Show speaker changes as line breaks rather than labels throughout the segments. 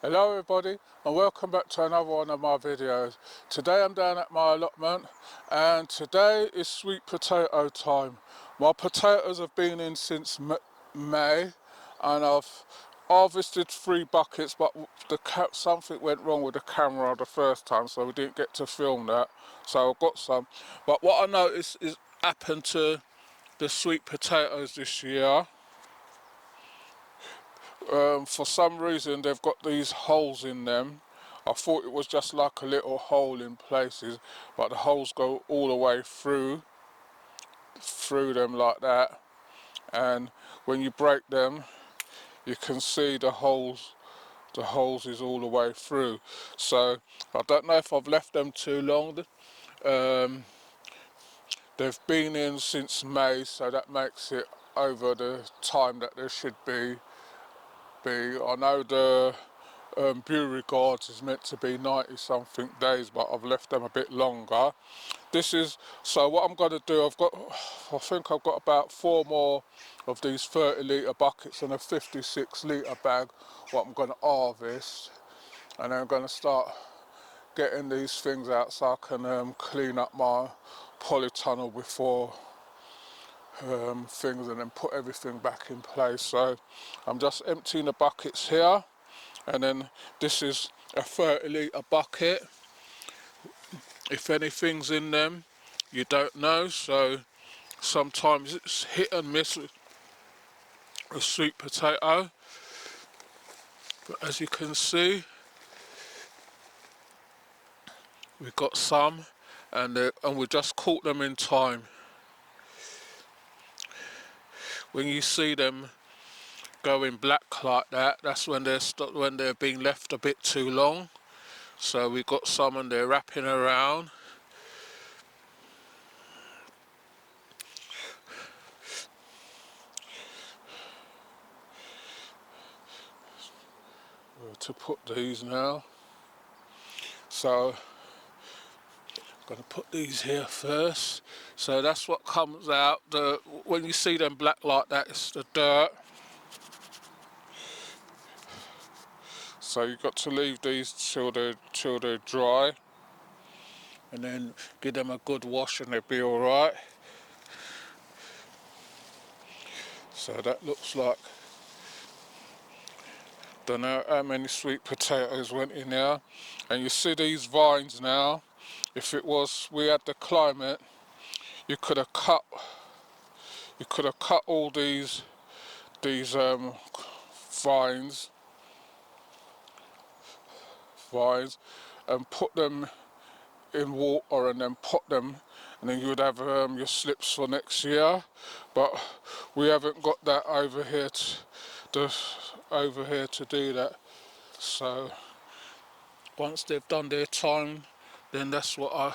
Hello everybody and welcome back to another one of my videos. Today I'm down at my allotment and today is sweet potato time. My potatoes have been in since May and I've harvested 3 buckets, but something went wrong with the camera the first time, so we didn't get to film that. So I've got some, but what I noticed is happened to the sweet potatoes this year. For some reason they've got these holes in them. I thought it was just like a little hole in places, but the holes go all the way through them like that, and when you break them you can see the holes is all the way through. So I don't know if I've left them too long. They've been in since May, so that makes it over the time that there should be. I know the Beauregards is meant to be 90 something days, but I've left them a bit longer. So what I'm going to do, I think I've got about 4 more of these 30 litre buckets and a 56 litre bag what I'm going to harvest, and then I'm going to start getting these things out so I can clean up my polytunnel before things, and then put everything back in place. So I'm just emptying the buckets here, and then this is a 30 litre bucket. If anything's in them you don't know, so sometimes it's hit and miss with a sweet potato, but as you can see we've got some, and we just caught them in time. When you see them going black like that, that's when they're being left a bit too long. So we've got some and they're wrapping around. To put these now, so I'm going to put these here first. So that's what comes out. When you see them black like that, it's the dirt. So you've got to leave these till they're dry, and then give them a good wash and they'll be alright. So that looks like, don't know how many sweet potatoes went in there. And you see these vines now, if we had the climate, you could have cut all these vines and put them in water and then pot them, and then you would have your slips for next year. But we haven't got that over here to do that. So once they've done their time, then that's what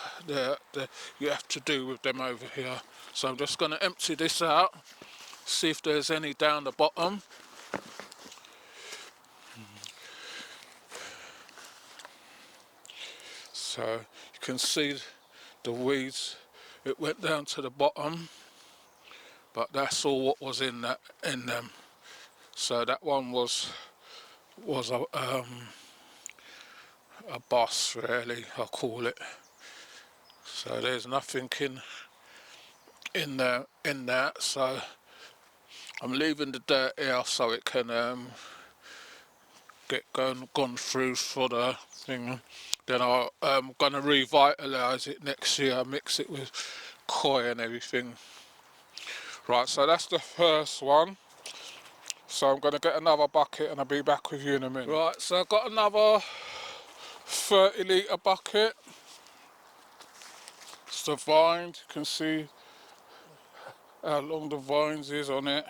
you have to do with them over here. So I'm just going to empty this out, see if there's any down the bottom. So you can see the weeds, it went down to the bottom, but that's all what was in them. So that one was a boss, really, I'll call it. So there's nothing in that. So I'm leaving the dirt here so it can get gone through for the thing. Then I'm gonna revitalise it next year, mix it with koi and everything. Right, so that's the first one. So I'm gonna get another bucket and I'll be back with you in a minute. Right, so I've got another 30 litre bucket. It's the vines, you can see how long the vines is on it.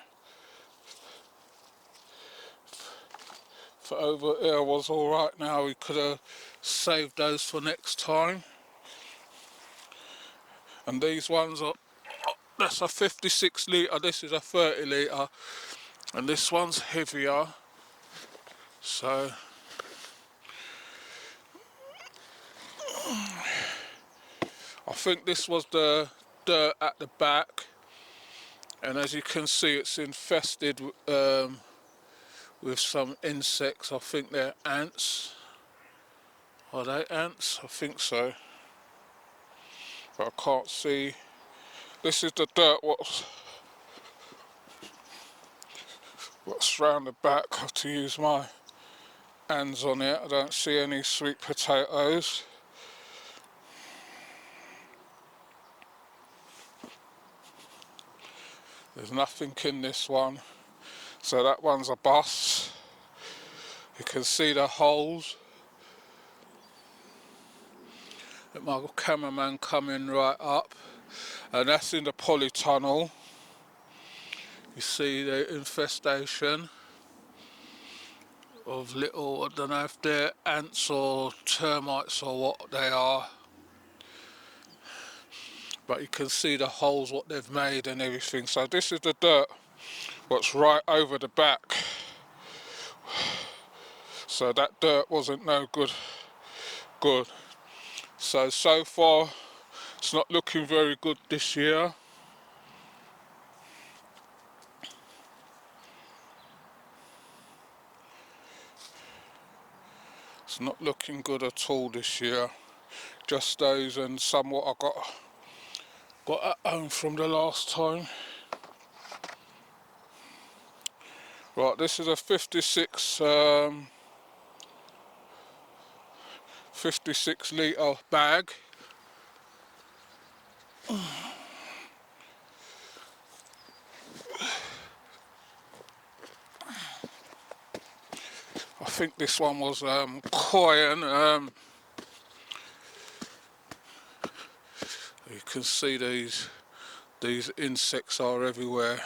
For over here was alright now, we could have saved those for next time. And these ones are, that's a 56 litre, this is a 30 litre, and this one's heavier. So I think this was the dirt at the back, and as you can see it's infested with some insects. I think they're ants. Are they ants? I think so, but I can't see. This is the dirt what's round the back. I have to use my hands on it. I don't see any sweet potatoes. There's nothing in this one. So that one's a bus. You can see the holes. My cameraman coming right up, and that's in the polytunnel. You see the infestation of little, I don't know if they're ants or termites or what they are, but you can see the holes what they've made and everything. So this is the dirt what's right over the back. So that dirt wasn't no good. So far it's not looking very good this year. It's not looking good at all this year. Just those and somewhat I got at home from the last time. Right, this is a 56 litre bag. I think this one was cotton. You can see these insects are everywhere.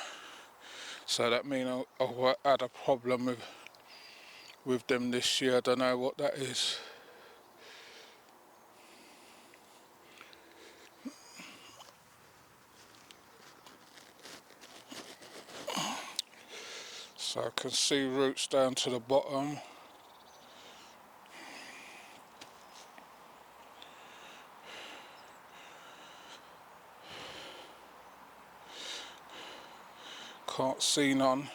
So that means I had a problem with them this year. I don't know what that is. So I can see roots down to the bottom. Can't see none.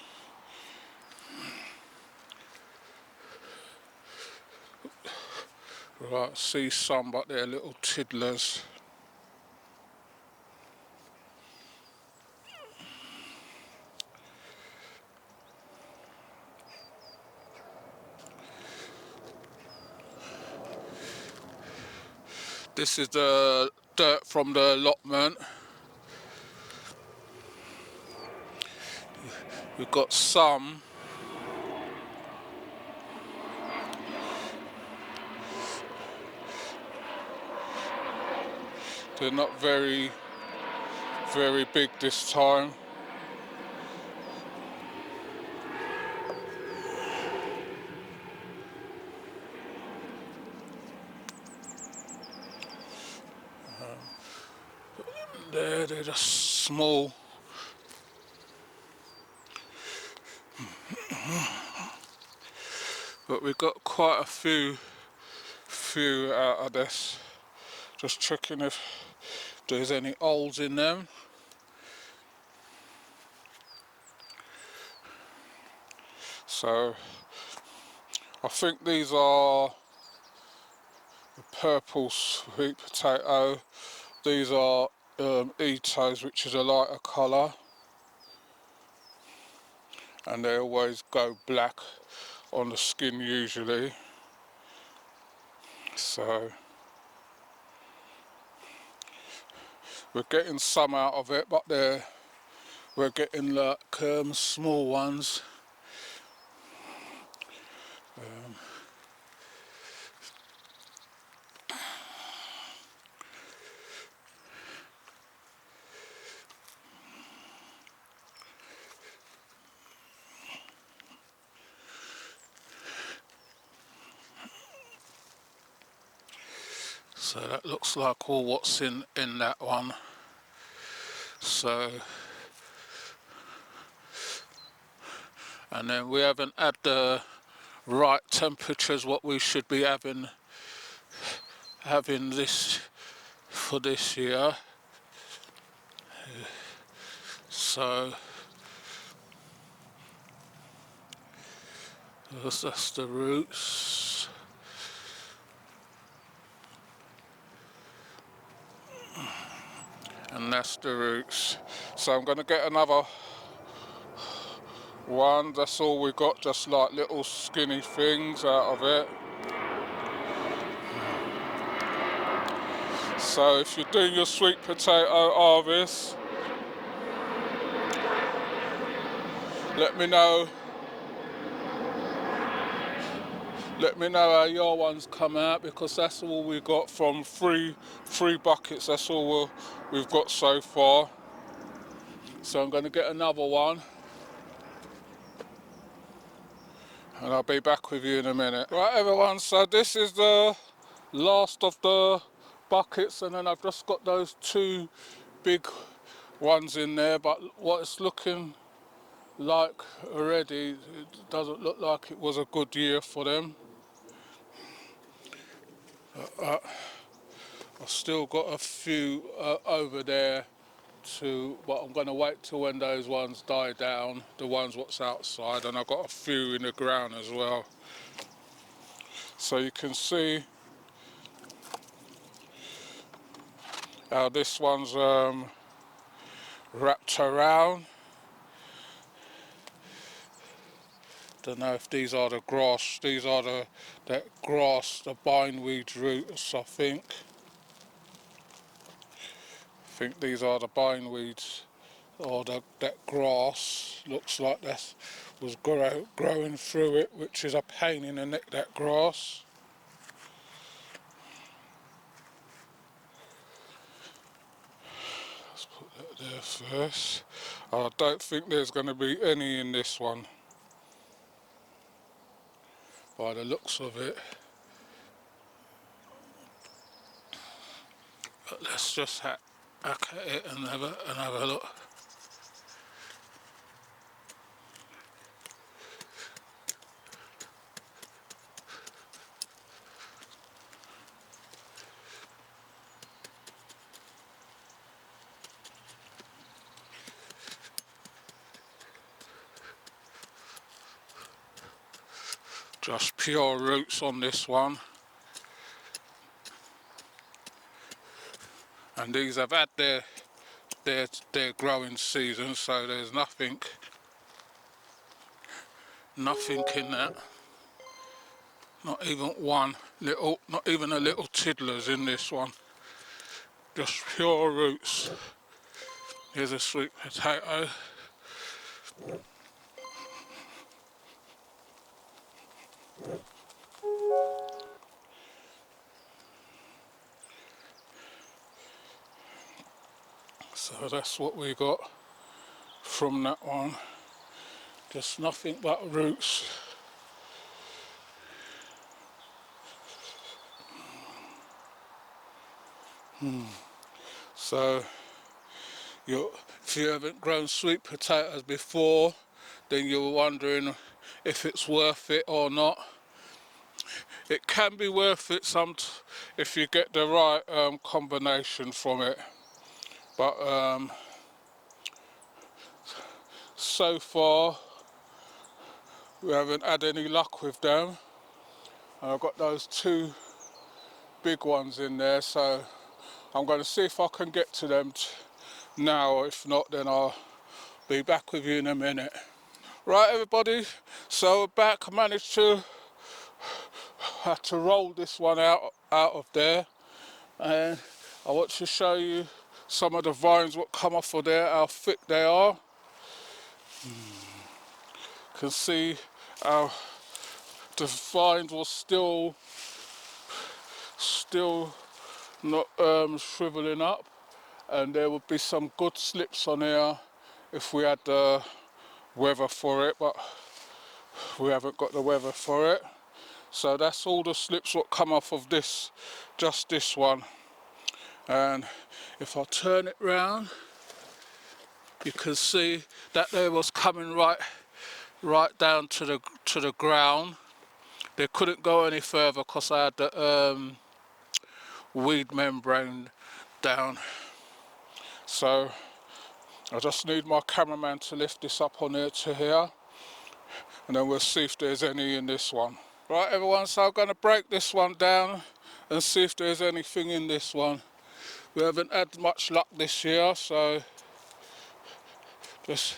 Right, see some, but they're little tiddlers. This is the dirt from the allotment. We've got some. They're not very big this time. They're just small. But we've got quite a few out of this. Just checking if there's any holes in them. So I think these are the purple sweet potato. These are Etos, which is a lighter colour, and they always go black on the skin usually. So we're getting some out of it, but we're getting like small ones. So that looks like all what's in that one. So, and then we haven't had the right temperatures what we should be having this for this year. So That's the roots. And that's the roots. So I'm going to get another one. That's all we got, just like little skinny things out of it. So if you're doing your sweet potato harvest, let me know how your ones come out, because that's all we got from three buckets. That's all we've got so far. So I'm going to get another one and I'll be back with you in a minute. Right everyone, so this is the last of the buckets, and then I've just got those two big ones in there, but what it's looking like already, it doesn't look like it was a good year for them. I've still got a few over there but I'm going to wait till when those ones die down, the ones what's outside, and I've got a few in the ground as well. So you can see how this one's wrapped around. Don't know if these are the grass, these are the bindweed roots, I think. These are the bindweeds, or that grass looks like that was growing through it, which is a pain in the neck, that grass. Let's put that there first. I don't think there's going to be any in this one, by the looks of it. But let's just hack at it and have a look. Just pure roots on this one. And these have had their growing season, so there's nothing in that. Not even not even a little tiddlers in this one. Just pure roots. Here's a sweet potato. So that's what we got from that one. Just nothing but roots. So if you haven't grown sweet potatoes before, then you're wondering if it's worth it or not. It can be worth it if you get the right combination from it, but so far we haven't had any luck with them. And I've got those two big ones in there, so I'm going to see if I can get to them now. If not, then I'll be back with you in a minute. Right everybody, so back. I managed to roll this one out of there, and I want to show you some of the vines what come off of there, how thick they are. You can see how the vines were still not shriveling up, and there would be some good slips on here if we had the weather for it, but we haven't got the weather for it. So that's all the slips what come off of just this one. And if I turn it round, you can see that there was coming right down to the ground. They couldn't go any further because I had the weed membrane down. So I just need my cameraman to lift this up on here to here, and then we'll see if there's any in this one. Right everyone, so I'm going to break this one down and see if there's anything in this one. We haven't had much luck this year, so just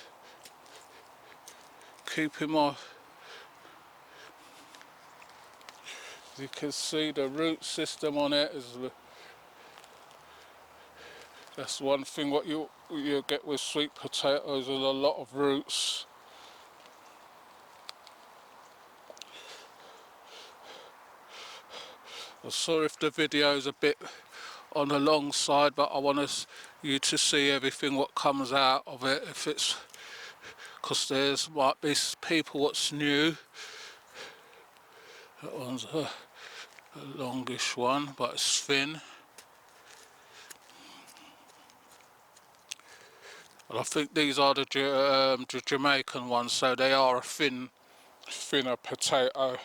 keeping my... You can see the root system on it is... That's one thing what you get with sweet potatoes, is a lot of roots. I'm sorry if the video's a bit on the long side, but I want you to see everything what comes out of it. If it's because there's might be people what's new. That one's a longish one, but it's thin. And I think these are the Jamaican ones, so they are a thinner potato.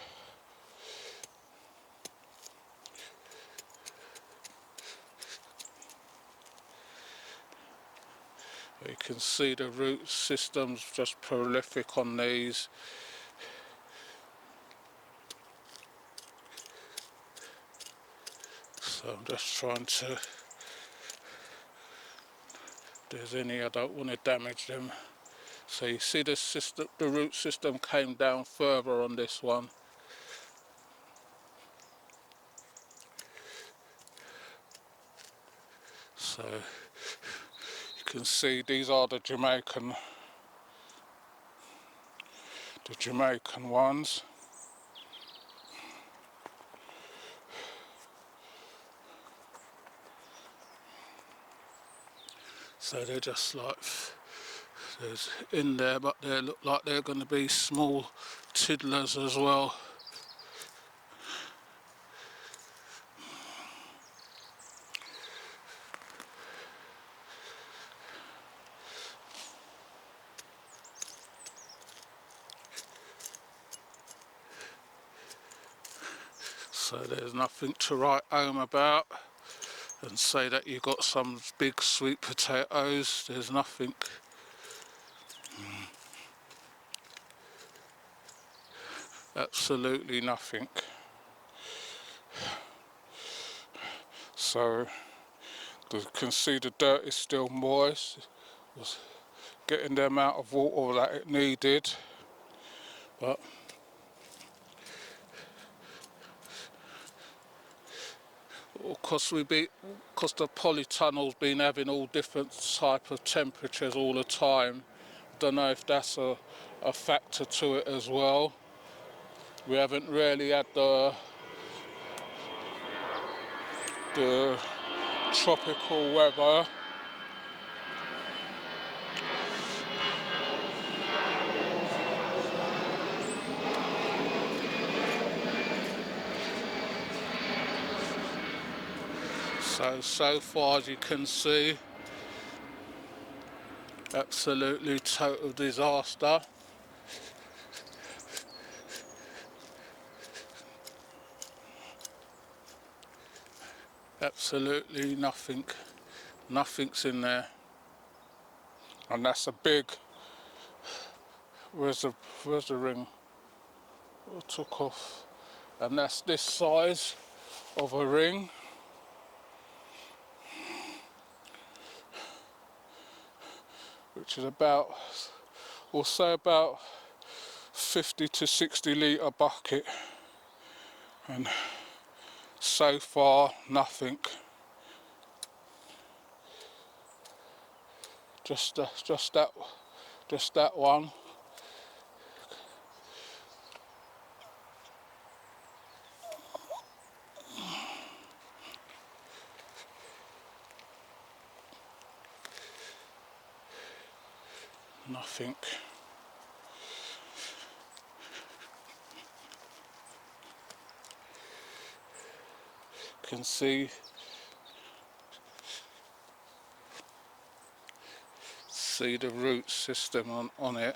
You can see the root system's just prolific on these. So I'm just trying to... If there's any, I don't want to damage them. So you see the root system came down further on this one. So you can see these are the Jamaican ones. So they're just like, there's in there, but they look like they're going to be small tiddlers as well. So there's nothing to write home about and say that you got some big sweet potatoes. There's nothing. Absolutely nothing. So you can see the dirt is still moist. It was getting the amount of water that it needed, but because the polytunnel's been having all different type of temperatures all the time. Don't know if that's a factor to it as well. We haven't really had the tropical weather. So far as you can see, absolutely total disaster. Absolutely nothing's in there. And that's a big, where's the ring? I took off. And that's this size of a ring. Which is about, we'll say about 50 to 60 litre bucket. And so far, nothing. Just that one. Nothing. Can see the root system on it.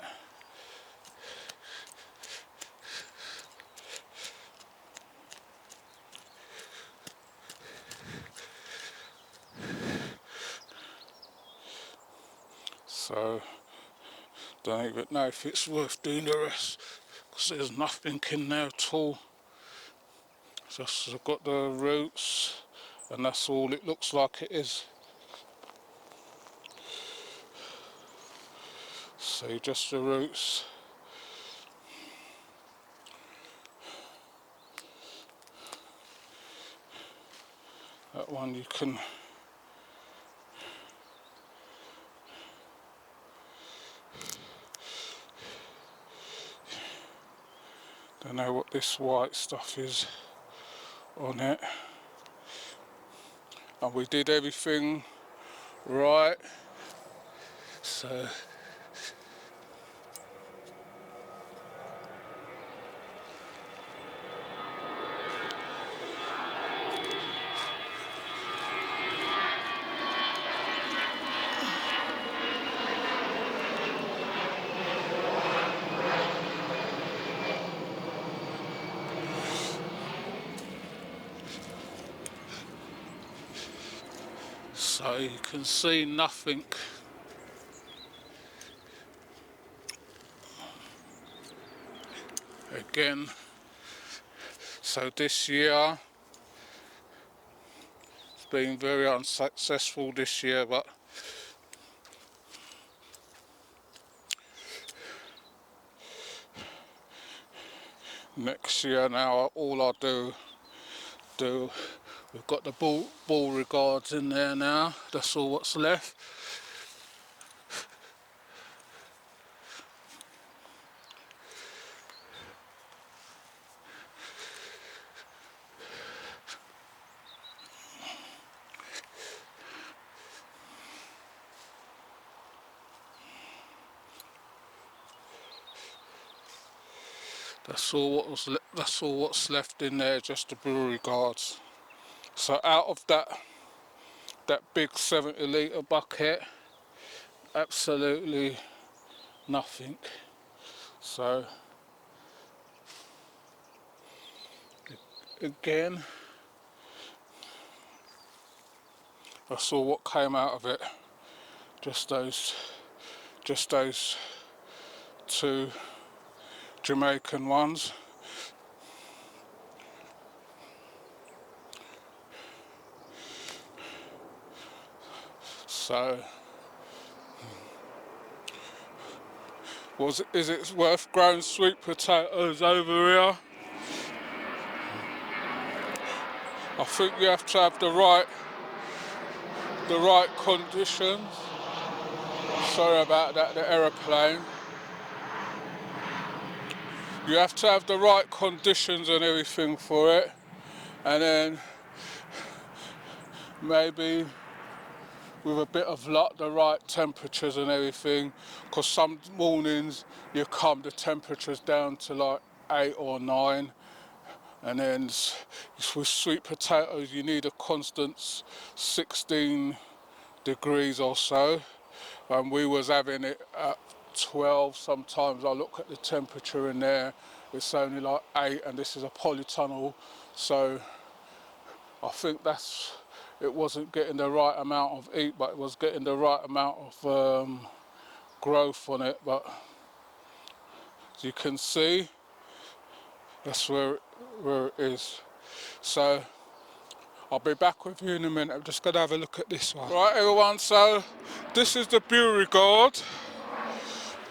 So don't even know if it's worth doing the rest. So there's nothing in there at all. Just I've got the roots, and that's all it looks like it is. See, just the roots. That one you can don't know what this white stuff is on it. And we did everything right. So you can see nothing. Again, so this year it's been very unsuccessful this year, but next year now all I do we've got the ball regards in there now. That's all what's left. That's all what's left in there, just the brewery guards. So out of that big 70-litre bucket, absolutely nothing. So again, that's all what came out of it. Just those two Jamaican ones. So, is it worth growing sweet potatoes over here? I think you have to have the right conditions. Sorry about that, the aeroplane. You have to have the right conditions and everything for it, and then maybe with a bit of luck, the right temperatures and everything, because some mornings you come, the temperature's down to like 8 or 9, and then with sweet potatoes you need a constant 16 degrees or so, and we was having it at 12. Sometimes I look at the temperature in there, it's only like 8, and this is a polytunnel, so I think it wasn't getting the right amount of heat, but it was getting the right amount of growth on it. But as you can see, that's where it is. So I'll be back with you in a minute. I'm just going to have a look at this one. Right, everyone, so this is the brewery guard.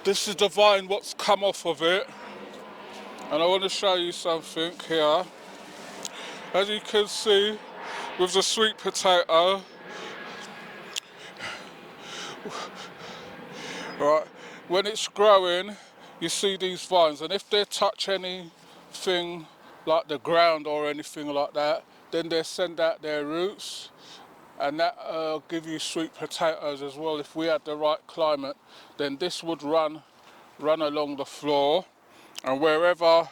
This is the vine what's come off of it. And I want to show you something here. As you can see, with the sweet potato, right, when it's growing, you see these vines, and if they touch anything like the ground or anything like that, then they send out their roots, and that give you sweet potatoes as well. If we had the right climate, then this would run along the floor, and wherever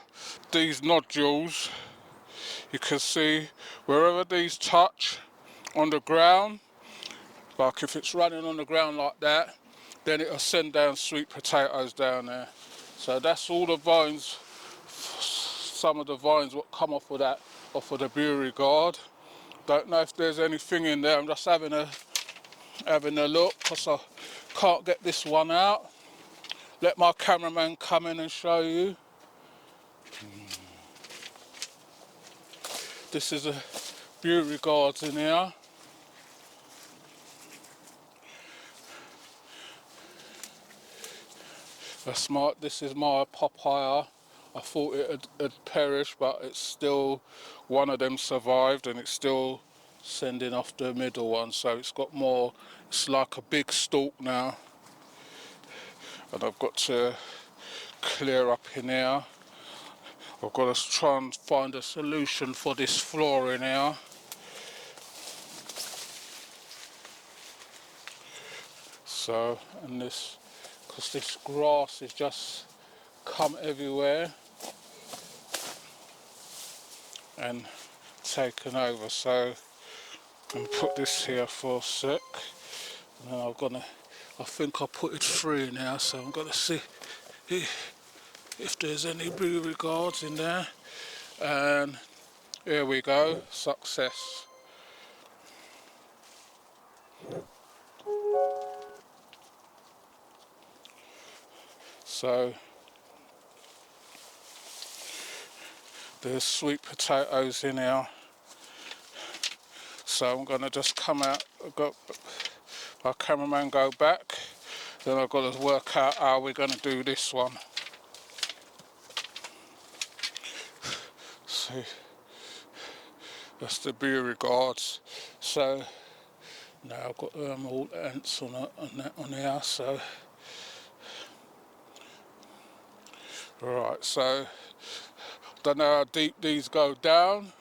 these nodules, you can see wherever these touch on the ground, like if it's running on the ground like that, then it'll send down sweet potatoes down there. So that's all the vines, some of the vines what come off of the brewery guard. Don't know if there's anything in there. I'm just having a look because I can't get this one out. Let my cameraman come in and show you. This is a beauty guards in here. This is my papaya. I thought it had perished, but it's still, one of them survived and it's still sending off the middle one, so it's got more, it's like a big stalk now. And I've got to clear up in here. I've got to try and find a solution for this floor in here. So, and this, because this grass is just come everywhere and taken over, so I'm going to put this here for a sec, and then I think I put it through now, so I'm going to see if there's any beauty guards in there, and here we go, success. So there's sweet potatoes in here, so I'm going to just come out. I've got our cameraman go back, then I've got to work out how we're going to do this one. See, that's the beauty guards. So now I've got all ants on here, so right, so don't know how deep these go down.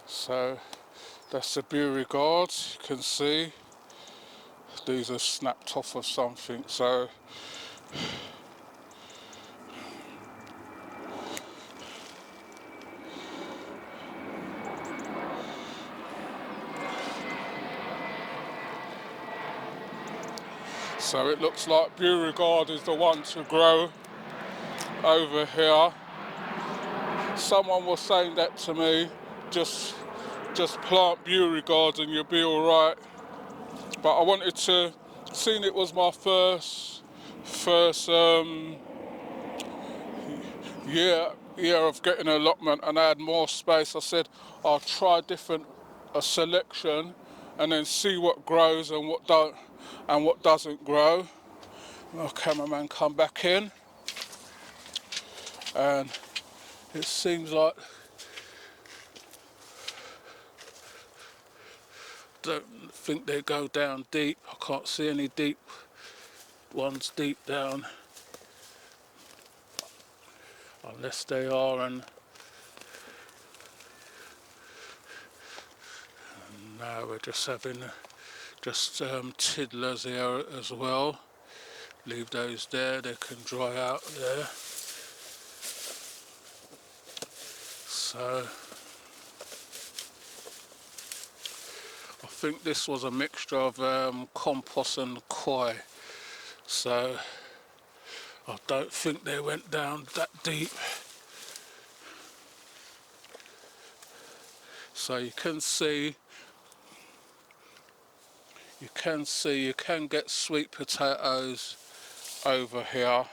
So that's the beauty guards, you can see these are snapped off of something, so it looks like beauty guard is the one to grow over here. Someone was saying that to me, just plant beauty guards and you'll be alright. But I wanted to, seeing it was my first year of getting an allotment and I had more space, I said I'll try a selection and then see what grows and what doesn't grow. Our cameraman come back in, and it seems like, don't think they go down deep. I can't see any deep ones deep down, unless they are, and now we're just having tiddlers here as well. Leave those there, they can dry out there. So I think this was a mixture of compost and koi, so I don't think they went down that deep. So you can get sweet potatoes over here.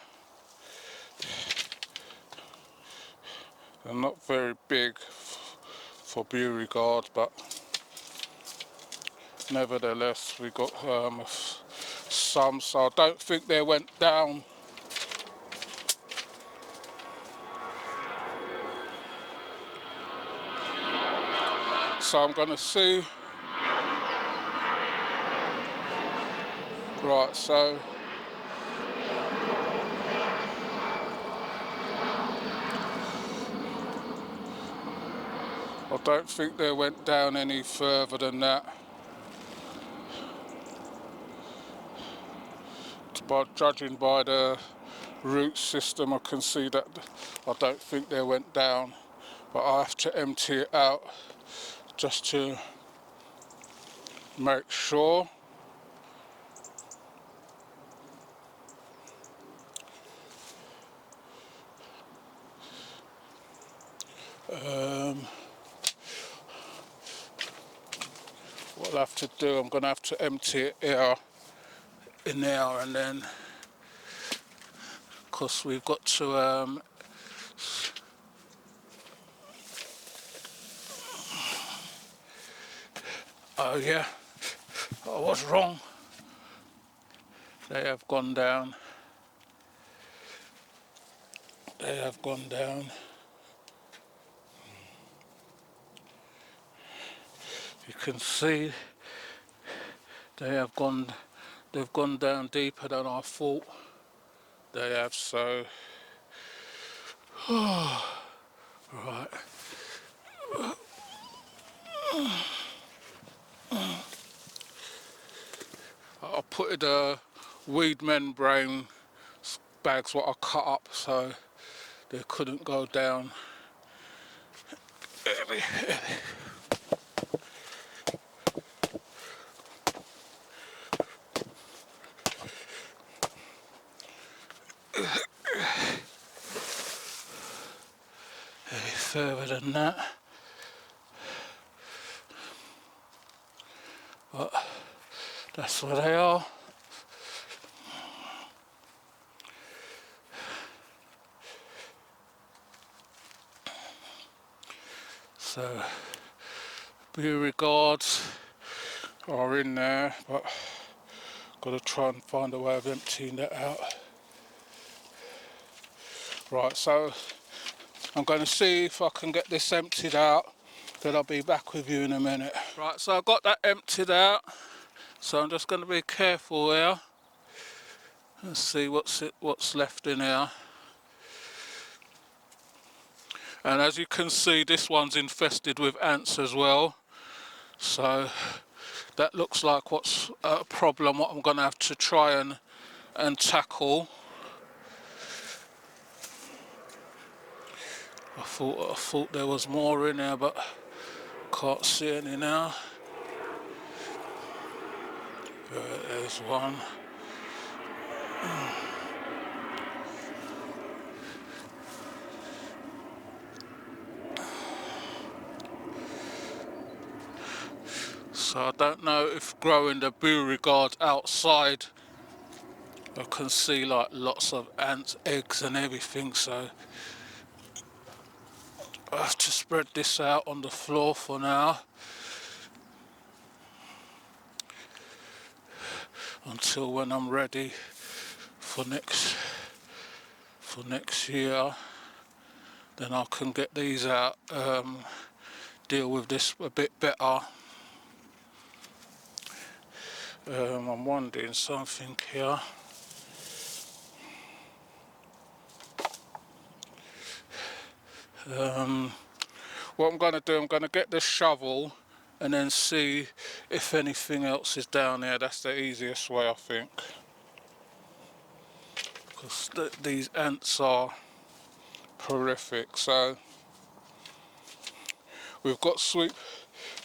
They're not very big for beauty guards, but nevertheless we got some, so I don't think they went down. So I'm going to see. Right, so I don't think they went down any further than that. Judging by the root system, I can see that I don't think they went down, but I have to empty it out just to make sure. What I'll have to do, I'm going to have to empty it here, in there, and then because we've got to oh yeah, I was wrong. They have gone down. They have gone down. You can see they've gone down deeper than I thought they have, so right. I put the weed membrane bags what I cut up so they couldn't go down. Any further than that, but that's where they are. So Beauregards are in there, but got to try and find a way of emptying that out. Right, so I'm going to see if I can get this emptied out, then I'll be back with you in a minute. Right, so I've got that emptied out, so I'm just going to be careful here and see what's left in here. And as you can see, this one's infested with ants as well, so that looks like what's a problem, what I'm going to have to try and tackle. I thought there was more in there, but can't see any now. There's one. So I don't know if growing the Beauregard outside, I can see like lots of ants, eggs and everything, so I have to spread this out on the floor for now until when I'm ready for next year. Then I can get these out, deal with this a bit better. I'm wondering something here. What I'm going to do, I'm going to get the shovel and then see if anything else is down there. That's the easiest way, I think, because these ants are horrific. So we've got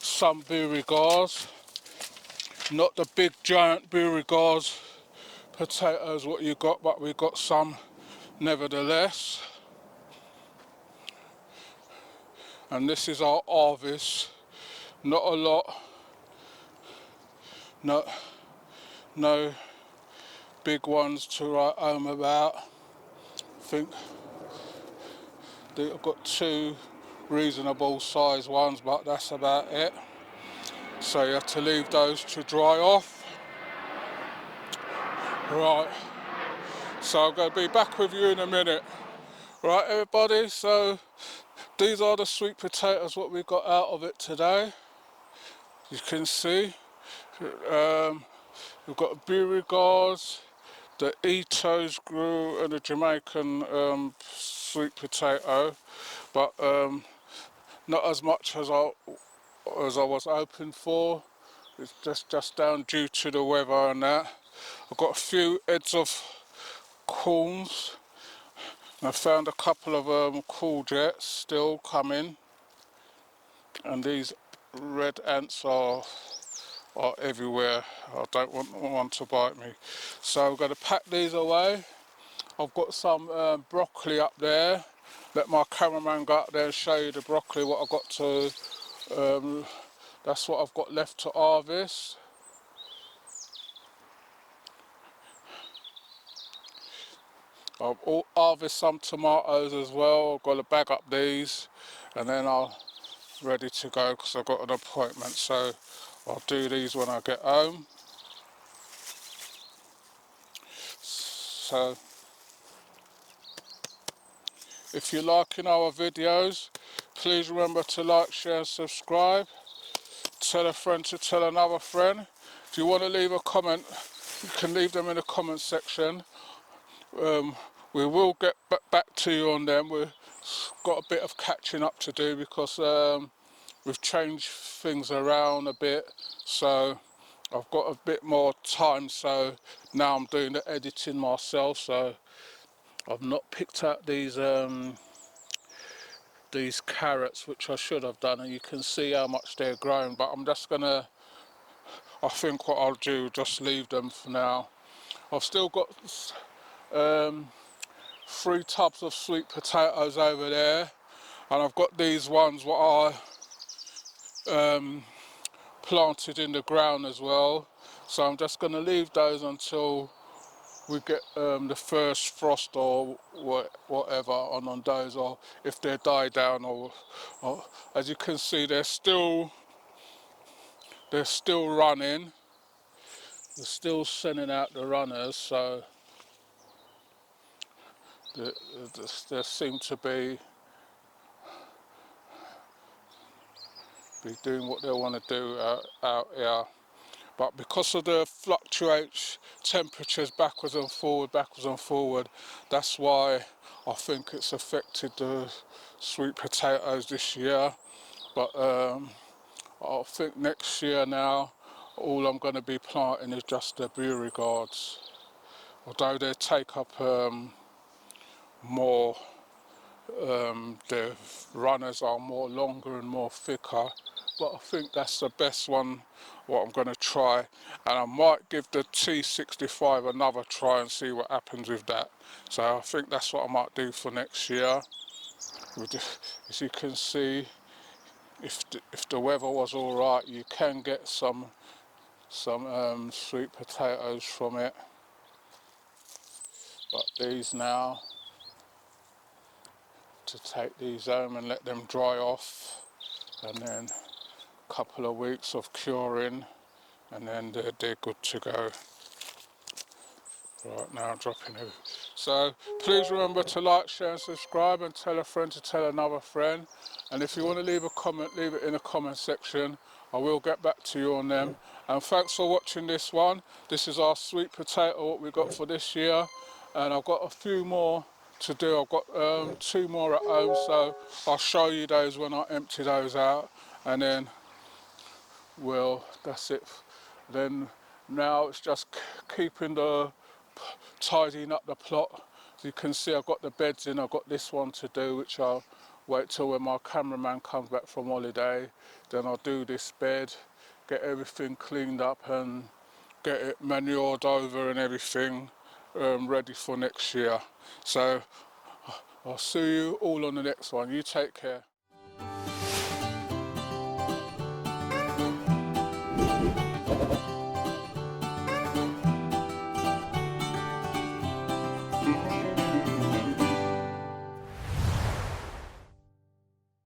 some Beauregards, not the big giant Beauregards potatoes what you got, but we've got some nevertheless. And this is our harvest. Not a lot, no big ones to write home about. I think I've got 2 reasonable size ones, but that's about it. So you have to leave those to dry off. Right, so I'm going to be back with you in a minute. Right, everybody, so these are the sweet potatoes what we got out of it today. You can see we've got Beauregards, the Eto's grew, and the Jamaican sweet potato, but not as much as I was hoping for. It's just down due to the weather and that. I've got a few heads of corns. I found a couple of courgettes still coming, and these red ants are everywhere. I don't want one to bite me, so I'm going to pack these away. I've got some broccoli up there. Let my cameraman go up there and show you the broccoli what I've got to. That's what I've got left to harvest. I'll harvest some tomatoes as well. I've got to bag up these, and then I'll ready to go because I've got an appointment. So I'll do these when I get home. So if you're liking our videos, please remember to like, share and subscribe. Tell a friend to tell another friend. If you want to leave a comment, you can leave them in the comment section. We will get back to you on them. We've got a bit of catching up to do because we've changed things around a bit, so I've got a bit more time, so now I'm doing the editing myself. So I've not picked out these carrots, which I should have done, and you can see how much they're growing, but I'm just gonna, I think what I'll do, just leave them for now. I've still got 3 tubs of sweet potatoes over there, and I've got these ones what I planted in the ground as well, so I'm just going to leave those until we get the first frost or whatever on those, or if they die down, or as you can see they're still running, they're still sending out the runners, so they seem to be doing what they want to do out here. But because of the fluctuates temperatures backwards and forward, that's why I think it's affected the sweet potatoes this year. But I think next year now, all I'm going to be planting is just the beauregard's. Although they take up more, the runners are more longer and more thicker, but I think that's the best one what I'm going to try, and I might give the T65 another try and see what happens with that. So I think that's what I might do for next year. As you can see, if the weather was all right, you can get some sweet potatoes from it. But these now, to take these home and let them dry off, and then a couple of weeks of curing, and then they're good to go. Right, now I'm dropping it. So please remember to like, share and subscribe, and tell a friend to tell another friend. And if you want to leave a comment, leave it in the comment section. I will get back to you on them. And thanks for watching this one. This is our sweet potato, what we got for this year. And I've got a few more to do. I've got 2 more at home, so I'll show you those when I empty those out. And then, well, that's it. Then now it's just keeping tidying up the plot. As you can see, I've got the beds in. I've got this one to do, which I'll wait till when my cameraman comes back from holiday. Then I'll do this bed, get everything cleaned up and get it manured over and everything ready for next year. So I'll see you all on the next one. You take care.